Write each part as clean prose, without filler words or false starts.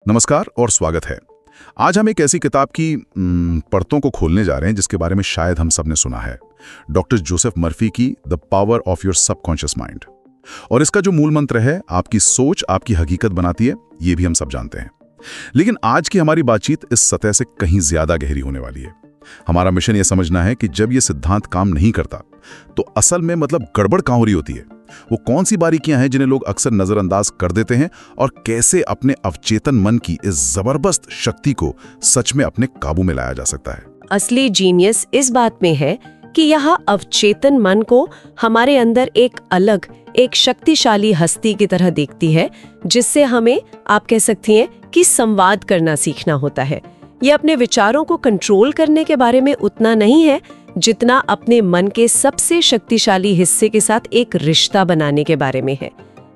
नमस्कार और स्वागत है। आज हम एक ऐसी किताब की परतों को खोलने जा रहे हैं जिसके बारे में शायद हम सब ने सुना है, डॉक्टर जोसेफ मर्फी की the power of your subconscious mind. और इसका जो मूल मंत्र है, आपकी सोच आपकी हकीकत बनाती है, ये भी हम सब जानते हैं। लेकिन आज की हमारी बातचीत इस सतह से कहीं ज्यादा गहरी होने वाली है। हमारा मिशन ये समझना है कि जब ये सिद्धांत काम नहीं करता तो असल में मतलब गड़बड़ कहाँ हो रही होती है, वो कौन सी बारीकियां हैं जिन्हें लोग अक्सर नजरअंदाज कर देते हैं, और कैसे अपने अवचेतन मन की इस जबरदस्त शक्ति को सच में अपने काबू में लाया जा सकता है। असली जीनियस इस बात में है कि यह अवचेतन मन को हमारे अंदर एक अलग, एक शक्तिशाली हस्ती की तरह देखती है, जिससे हमें, आप कह सकती हैं, कि संवाद करना सीखना होता है। ये अपने विचारों को कंट्रोल करने के बारे में उतना नहीं है जितना अपने मन के सबसे शक्तिशाली हिस्से के साथ एक रिश्ता बनाने के बारे में है।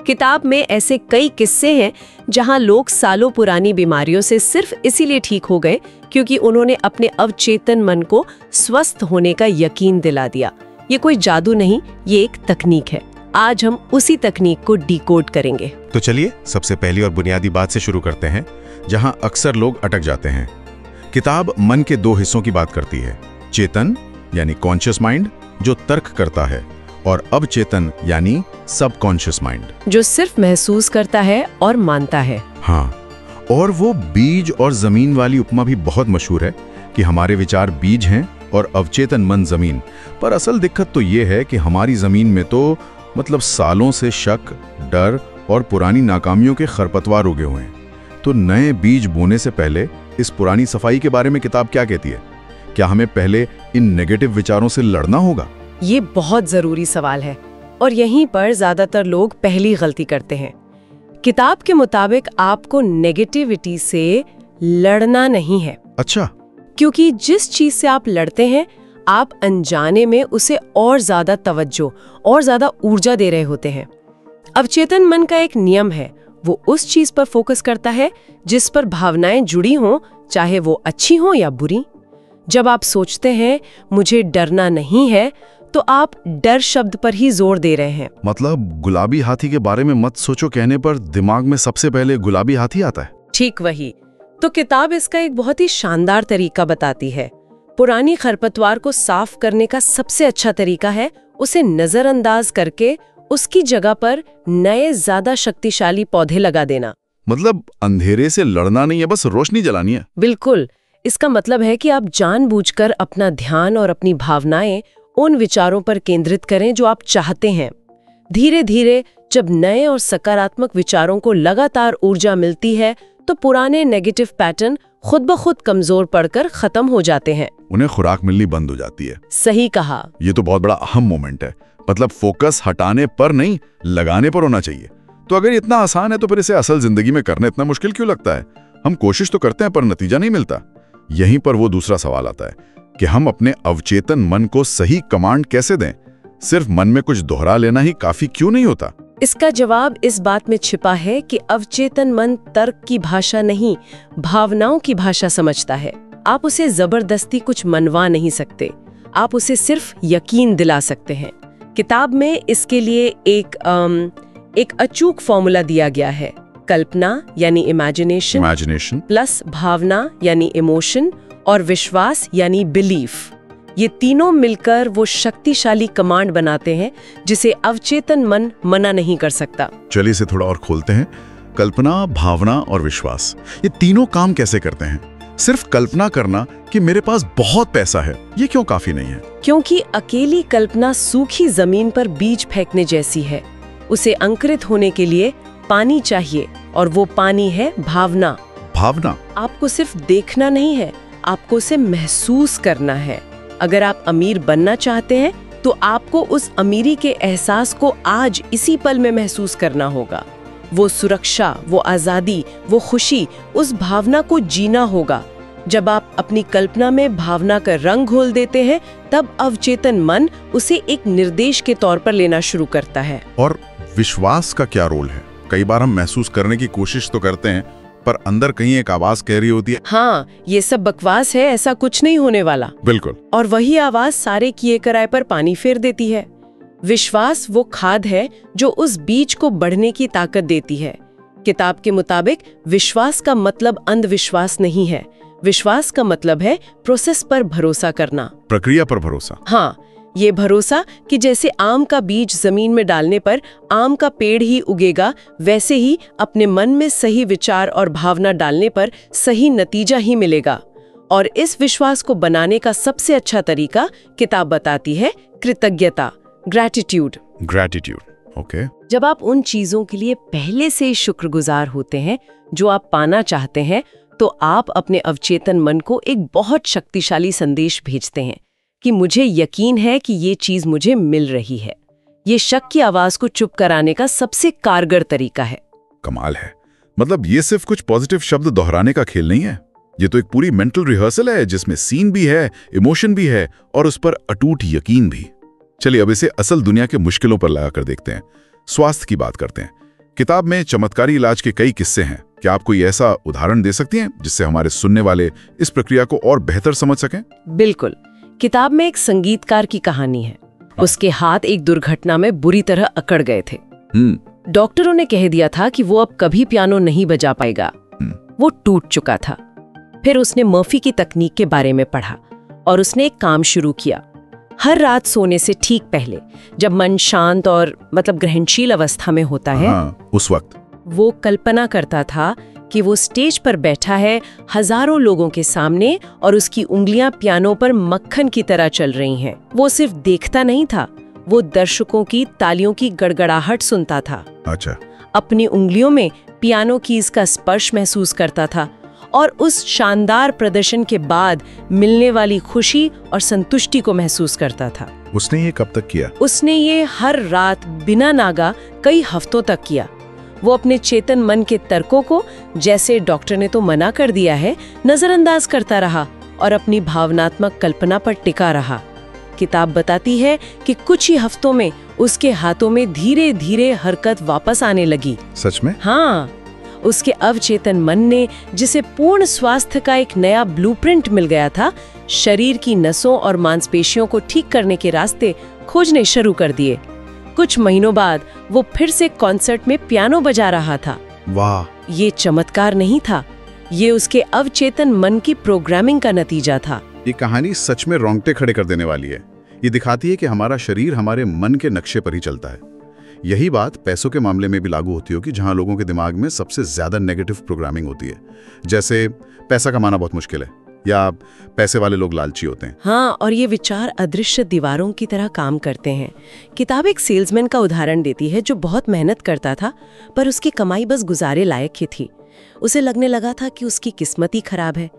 किताब में ऐसे कई किस्से हैं जहां लोग सालों पुरानी बीमारियों से सिर्फ इसीलिए ठीक हो गए क्योंकि उन्होंने अपने अवचेतन मन को स्वस्थ होने का यकीन दिला दिया। ये कोई जादू नहीं, ये एक तकनीक है। आज हम उसी तकनीक को डिकोड करेंगे। तो चलिए सबसे पहली और बुनियादी बात से शुरू करते हैं, जहां अक्सर लोग अटक जाते हैं। किताब मन के दो हिस्सों की बात करती है, चेतन यानी कॉन्शियस माइंड जो तर्क करता है, और अवचेतन यानी सबकॉन्शियस माइंड जो सिर्फ महसूस करता है और मानता है। हाँ, और वो बीज और जमीन वाली उपमा भी बहुत मशहूर है कि हमारे विचार बीज हैं और अवचेतन मन जमीन। पर असल दिक्कत तो ये है कि हमारी जमीन में तो मतलब सालों से शक, डर और पुरानी नाकामियों के खरपतवार उगे हुए हैं। तो नए बीज बोने से पहले इस पुरानी सफाई के बारे में किताब क्या कहती है? क्या हमें पहले इन नेगेटिव विचारों से लड़ना होगा? ये बहुत जरूरी सवाल है और यहीं पर ज्यादातर लोग पहली गलती करते हैं। किताब के मुताबिक आपको नेगेटिविटी से लड़ना नहीं है। अच्छा। क्योंकि जिस चीज से आप लड़ते हैं, आप अनजाने में उसे और ज्यादा तवज्जो और ज्यादा ऊर्जा दे रहे होते हैं। अवचेतन मन का एक नियम है, वो उस चीज पर फोकस करता है जिस पर भावनाएं जुड़ी हों, चाहे वो अच्छी हों या बुरी। जब आप सोचते हैं मुझे डरना नहीं है, तो आप डर शब्द पर ही जोर दे रहे हैं। मतलब गुलाबी हाथी के बारे में मत सोचो कहने पर दिमाग में सबसे पहले गुलाबी हाथी आता है। ठीक वही। तो किताब इसका एक बहुत ही शानदार तरीका बताती है। पुरानी खरपतवार को साफ करने का सबसे अच्छा तरीका है उसे नजरअंदाज करके उसकी जगह पर नए ज्यादा शक्तिशाली पौधे लगा देना। मतलब अंधेरे से लड़ना नहीं है, बस रोशनी जलानी है। बिल्कुल। इसका मतलब है कि आप जानबूझकर अपना ध्यान और अपनी भावनाएं उन विचारों पर केंद्रित करें जो आप चाहते हैं। धीरे धीरे जब नए और सकारात्मक विचारों को लगातार ऊर्जा मिलती है, तो पुराने नेगेटिव पैटर्न खुद ब खुद कमजोर पड़कर खत्म हो जाते हैं। उन्हें खुराक मिलनी बंद हो जाती है। सही कहा। ये तो बहुत बड़ा अहम मोमेंट है। मतलब फोकस हटाने पर नहीं, लगाने पर होना चाहिए। तो अगर इतना आसान है तो फिर इसे असल जिंदगी में करना इतना मुश्किल क्यों लगता है? हम कोशिश तो करते हैं पर नतीजा नहीं मिलता। यहीं पर वो दूसरा सवाल आता है कि हम अपने अवचेतन मन को सही कमांड कैसे दें? सिर्फ मन में कुछ दोहरा लेना ही काफी क्यों नहीं होता? इसका जवाब इस बात में छिपा है कि अवचेतन मन तर्क की भाषा नहीं, भावनाओं की भाषा समझता है। आप उसे जबरदस्ती कुछ मनवा नहीं सकते, आप उसे सिर्फ यकीन दिला सकते हैं। किताब में इसके लिए एक अचूक फॉर्मूला दिया गया है। कल्पना यानी इमेजिनेशन प्लस भावना यानी इमोशन और विश्वास यानी बिलीफ, ये तीनों मिलकर वो शक्तिशाली कमांड बनाते हैं जिसे अवचेतन मन मना नहीं कर सकता। चलिए इसे थोड़ा और खोलते हैं। कल्पना, भावना और विश्वास, ये तीनों काम कैसे करते हैं? सिर्फ कल्पना करना कि मेरे पास बहुत पैसा है, ये क्यों काफी नहीं है? क्योंकि अकेली कल्पना सूखी जमीन पर बीज फेंकने जैसी है। उसे अंकुरित होने के लिए पानी चाहिए, और वो पानी है भावना। भावना? आपको सिर्फ देखना नहीं है, आपको उसे महसूस करना है। अगर आप अमीर बनना चाहते हैं तो आपको उस अमीरी के एहसास को आज इसी पल में महसूस करना होगा। वो सुरक्षा, वो आजादी, वो खुशी, उस भावना को जीना होगा। जब आप अपनी कल्पना में भावना का रंग घोल देते हैं, तब अवचेतन मन उसे एक निर्देश के तौर पर लेना शुरू करता है। और विश्वास का क्या रोल है? कई बार हम महसूस करने की कोशिश तो करते हैं पर अंदर कहीं एक आवाज कह रही होती है, हाँ ये सब बकवास है, ऐसा कुछ नहीं होने वाला। बिल्कुल। और वही आवाज सारे किए कराए पर पानी फेर देती है। विश्वास वो खाद है जो उस बीज को बढ़ने की ताकत देती है। किताब के मुताबिक विश्वास का मतलब अंधविश्वास नहीं है। विश्वास का मतलब है प्रोसेस पर भरोसा करना, प्रक्रिया पर भरोसा। हाँ, ये भरोसा कि जैसे आम का बीज जमीन में डालने पर आम का पेड़ ही उगेगा, वैसे ही अपने मन में सही विचार और भावना डालने पर सही नतीजा ही मिलेगा। और इस विश्वास को बनाने का सबसे अच्छा तरीका किताब बताती है कृतज्ञता, ग्रैटिट्यूड। Gratitude, okay. जब आप उन चीजों के लिए पहले से ही शुक्रगुजार होते हैं जो आप पाना चाहते हैं, तो आप अपने अवचेतन मन को एक बहुत शक्तिशाली संदेश भेजते हैं कि मुझे यकीन है कि ये चीज मुझे मिल रही है। ये शक की आवाज को चुप कराने का सबसे कारगर तरीका है। कमाल है। मतलब ये सिर्फ कुछ पॉजिटिव शब्द दोहराने का खेल नहीं है, ये तो एक पूरी मेंटल रिहर्सल है जिसमें सीन भी है, इमोशन भी है और उस पर अटूट यकीन भी। चलिए अब इसे असल दुनिया के मुश्किलों पर लगा कर देखते हैं। स्वास्थ्य की बात करते हैं। किताब में चमत्कारी इलाज के कई किस्से हैं। क्या आप कोई ऐसा उदाहरण दे सकती हैं जिससे हमारे सुनने वाले इस प्रक्रिया को और बेहतर समझ सकें? बिल्कुल। किताब में एक संगीतकार की कहानी है। उसके हाथ एक दुर्घटना में बुरी तरह अकड़ गए थे। डॉक्टरों ने कह दिया था कि वो अब कभी पियानो नहीं बजा पाएगा। वो टूट चुका था। फिर उसने मर्फी की तकनीक के बारे में पढ़ा और उसने एक काम शुरू किया। हर रात सोने से ठीक पहले, जब मन शांत और ग्रहणशील अवस्था में होता है, उस वक्त वो कल्पना करता था कि वो स्टेज पर बैठा है हजारों लोगों के सामने और उसकी उंगलियां पियानो पर मक्खन की तरह चल रही हैं। वो सिर्फ देखता नहीं था, वो दर्शकों की तालियों की गड़गड़ाहट सुनता था। अच्छा। अपनी उंगलियों में पियानो कीज का स्पर्श महसूस करता था और उस शानदार प्रदर्शन के बाद मिलने वाली खुशी और संतुष्टि को महसूस करता था। उसने ये कब तक किया? उसने ये हर रात बिना नागा कई हफ्तों तक किया। वो अपने चेतन मन के तर्कों को, जैसे डॉक्टर ने तो मना कर दिया है, नजरअंदाज करता रहा और अपनी भावनात्मक कल्पना पर टिका रहा। किताब बताती है कि कुछ ही हफ्तों में उसके हाथों में धीरे धीरे हरकत वापस आने लगी। सच में? हाँ, उसके अवचेतन मन ने, जिसे पूर्ण स्वास्थ्य का एक नया ब्लूप्रिंट मिल गया था, शरीर की नसों और मांसपेशियों को ठीक करने के रास्ते खोजने शुरू कर दिए। कुछ महीनों बाद वो फिर से कॉन्सर्ट में पियानो बजा रहा था। वाह! ये चमत्कार नहीं था, ये उसके अवचेतन मन की प्रोग्रामिंग का नतीजा था। ये कहानी सच में रोंगटे खड़े कर देने वाली है। ये दिखाती है कि हमारा शरीर हमारे मन के नक्शे पर ही चलता है। यही बात पैसों के मामले में भी लागू होती होगी, जहां लोगों के दिमाग में सबसे ज्यादा नेगेटिव प्रोग्रामिंग होती है। जैसे पैसा कमाना बहुत मुश्किल है, या पैसे वाले लोग लालची होते हैं। हाँ, और ये विचार अदृश्य दीवारों की तरह काम करते हैं। किताब एक सेल्समैन का उदाहरण देती है जो बहुत मेहनत करता था, पर उसकी कमाई बस गुजारे लायक ही थी। उसे लगने लगा था कि उसकी किस्मत ही खराब है।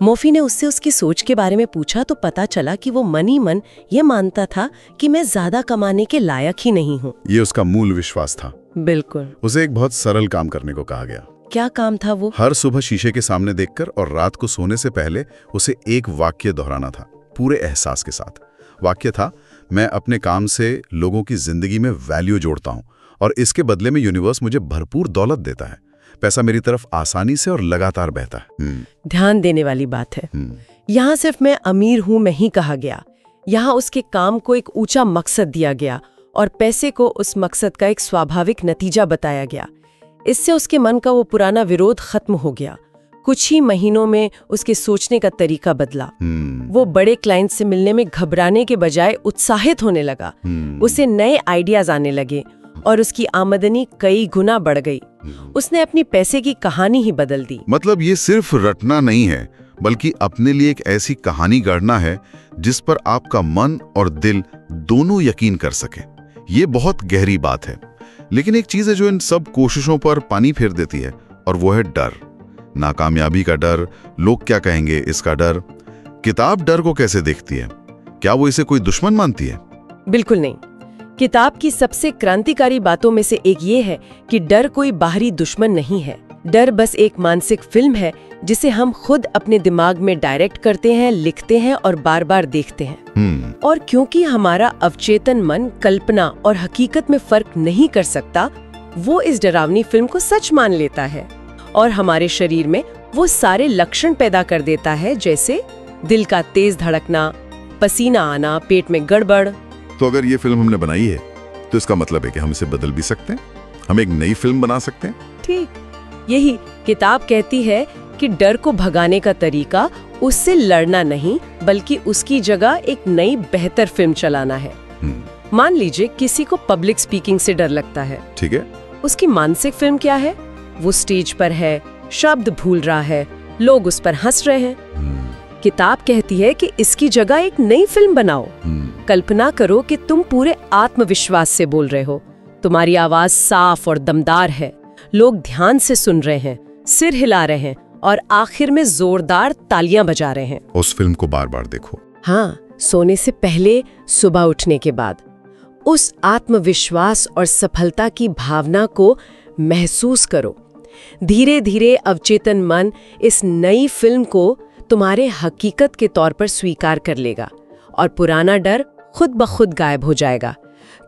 मर्फी ने उससे उसकी सोच के बारे में पूछा तो पता चला कि वो मन ही मन ये मानता था कि मैं ज्यादा कमाने के लायक ही नहीं हूँ। ये उसका मूल विश्वास था। बिल्कुल। उसे एक बहुत सरल काम करने को कहा गया। क्या काम था वो? हर सुबह शीशे के सामने देखकर और रात को सोने से पहले उसे एक वाक्य दोहराना था, पूरे एहसास के साथ। वाक्य था, मैं अपने काम से लोगों की जिंदगी में वैल्यू जोड़ता हूँ और इसके बदले में यूनिवर्स मुझे भरपूर दौलत देता है। पैसा मेरी तरफ आसानी से और लगातार बहता है। ध्यान देने वाली बात है। यहाँ सिर्फ मैं अमीर हूँ मैं ही कहा गया। यहाँ उसके काम को एक ऊंचा मकसद दिया गया और पैसे को उस मकसद का एक स्वाभाविक नतीजा बताया गया। इससे उसके मन का वो पुराना विरोध खत्म हो गया। कुछ ही महीनों में उसके सोचने का तरीका बदला। वो बड़े क्लाइंट से मिलने में घबराने के बजाय उत्साहित होने लगा। उसे नए आइडियाज आने लगे और उसकी आमदनी कई गुना बढ़ गई। उसने अपनी पैसे की कहानी ही बदल दी। मतलब ये सिर्फ रटना नहीं है, बल्कि अपने लिए एक ऐसी कहानी गढ़ना है जिस पर आपका मन और दिल दोनों यकीन कर सके। ये बहुत गहरी बात है। लेकिन एक चीज है जो इन सब कोशिशों पर पानी फेर देती है, और वो है डर। नाकामयाबी का डर, लोग क्या कहेंगे इसका डर। किताब डर को कैसे देखती है? क्या वो इसे कोई दुश्मन मानती है? बिल्कुल नहीं। किताब की सबसे क्रांतिकारी बातों में से एक ये है कि डर कोई बाहरी दुश्मन नहीं है। डर बस एक मानसिक फिल्म है जिसे हम खुद अपने दिमाग में डायरेक्ट करते हैं, लिखते हैं और बार बार देखते हैं। और क्योंकि हमारा अवचेतन मन कल्पना और हकीकत में फर्क नहीं कर सकता, वो इस डरावनी फिल्म को सच मान लेता है और हमारे शरीर में वो सारे लक्षण पैदा कर देता है, जैसे दिल का तेज धड़कना, पसीना आना, पेट में गड़बड़। तो अगर ये फिल्म हमने बनाई है तो इसका मतलब है कि हम इसे बदल भी सकते हैं, हम एक नई फिल्म बना सकते हैं। ठीक। यही किताब कहती है कि डर को भगाने का तरीका उससे लड़ना नहीं, बल्कि उसकी जगह एक नई बेहतर फिल्म चलाना है। मान लीजिए किसी को पब्लिक स्पीकिंग से डर लगता है, ठीक है। उसकी मानसिक फिल्म क्या है? वो स्टेज पर है, शब्द भूल रहा है, लोग उस पर हंस रहे हैं। किताब कहती है कि इसकी जगह एक नई फिल्म बनाओ। कल्पना करो कि तुम पूरे आत्मविश्वास से बोल रहे हो, तुम्हारी आवाज साफ और दमदार है, लोग ध्यान से सुन रहे हैं, सिर हिला रहे हैं और आखिर में जोरदार तालियां बजा रहे हैं। उस फिल्म को बार बार देखो। हाँ, सोने से पहले, सुबह उठने के बाद। उस आत्मविश्वास और सफलता की भावना को महसूस करो। धीरे धीरे अवचेतन मन इस नई फिल्म को तुम्हारे हकीकत के तौर पर स्वीकार कर लेगा और पुराना डर खुद ब खुद गायब हो जाएगा,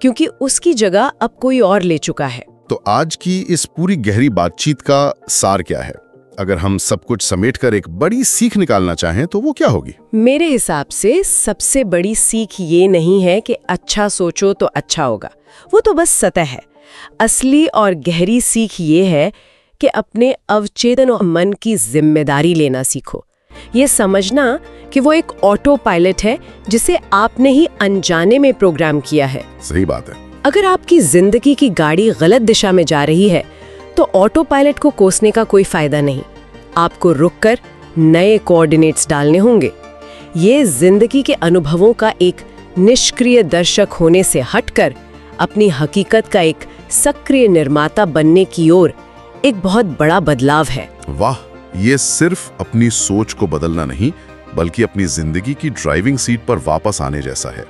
क्योंकि उसकी जगह अब कोई और ले चुका है। तो आज की इस पूरी गहरी बातचीत का सार क्या है? अगर हम सब कुछ समेटकर एक बड़ी सीख निकालना चाहें तो वो क्या होगी? मेरे हिसाब से सबसे बड़ी सीख ये नहीं है कि अच्छा सोचो तो अच्छा होगा, वो तो बस सतह है। असली और गहरी सीख ये है कि अपने अवचेतन मन की जिम्मेदारी लेना सीखो। ये समझना कि वो एक ऑटो पायलट है जिसे आपने ही अनजाने में प्रोग्राम किया है। सही बात है। अगर आपकी जिंदगी की गाड़ी गलत दिशा में जा रही है तो ऑटो पायलट को कोसने का कोई फायदा नहीं। आपको रुककर नए कोऑर्डिनेट्स डालने होंगे। ये जिंदगी के अनुभवों का एक निष्क्रिय दर्शक होने से हटकर अपनी हकीकत का एक सक्रिय निर्माता बनने की ओर एक बहुत बड़ा बदलाव है। वाह, ये सिर्फ अपनी सोच को बदलना नहीं, बल्कि अपनी जिंदगी की ड्राइविंग सीट पर वापस आने जैसा है।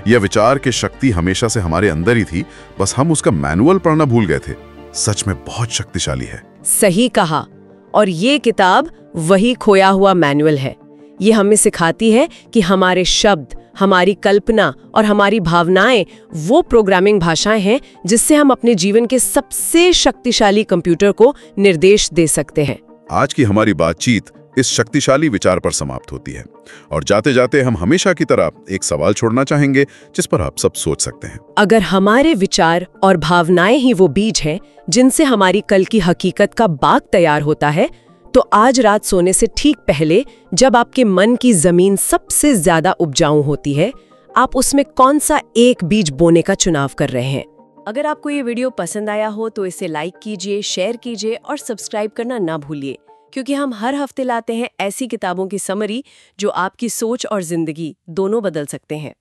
यह विचार की शक्ति हमेशा से हमारे अंदर ही थी, बस हम उसका मैनुअल पढ़ना भूल गए थे। सच में बहुत शक्तिशाली है। सही कहा। और ये किताब वही खोया हुआ मैनुअल है। ये हमें सिखाती है कि हमारे शब्द, हमारी कल्पना और हमारी भावनाएं वो प्रोग्रामिंग भाषाएं हैं जिससे हम अपने जीवन के सबसे शक्तिशाली कंप्यूटर को निर्देश दे सकते हैं। आज की हमारी बातचीत इस शक्तिशाली विचार पर समाप्त होती है और जाते जाते हम हमेशा की तरह एक सवाल छोड़ना चाहेंगे जिस पर आप सब सोच सकते हैं। अगर हमारे विचार और भावनाएं ही वो बीज हैं जिनसे हमारी कल की हकीकत का बाग तैयार होता है, तो आज रात सोने से ठीक पहले, जब आपके मन की जमीन सबसे ज्यादा उपजाऊ होती है, आप उसमें कौन सा एक बीज बोने का चुनाव कर रहे हैं। अगर आपको ये वीडियो पसंद आया हो तो इसे लाइक कीजिए, शेयर कीजिए और सब्सक्राइब करना ना भूलिए, क्योंकि हम हर हफ्ते लाते हैं ऐसी किताबों की समरी जो आपकी सोच और जिंदगी दोनों बदल सकते हैं।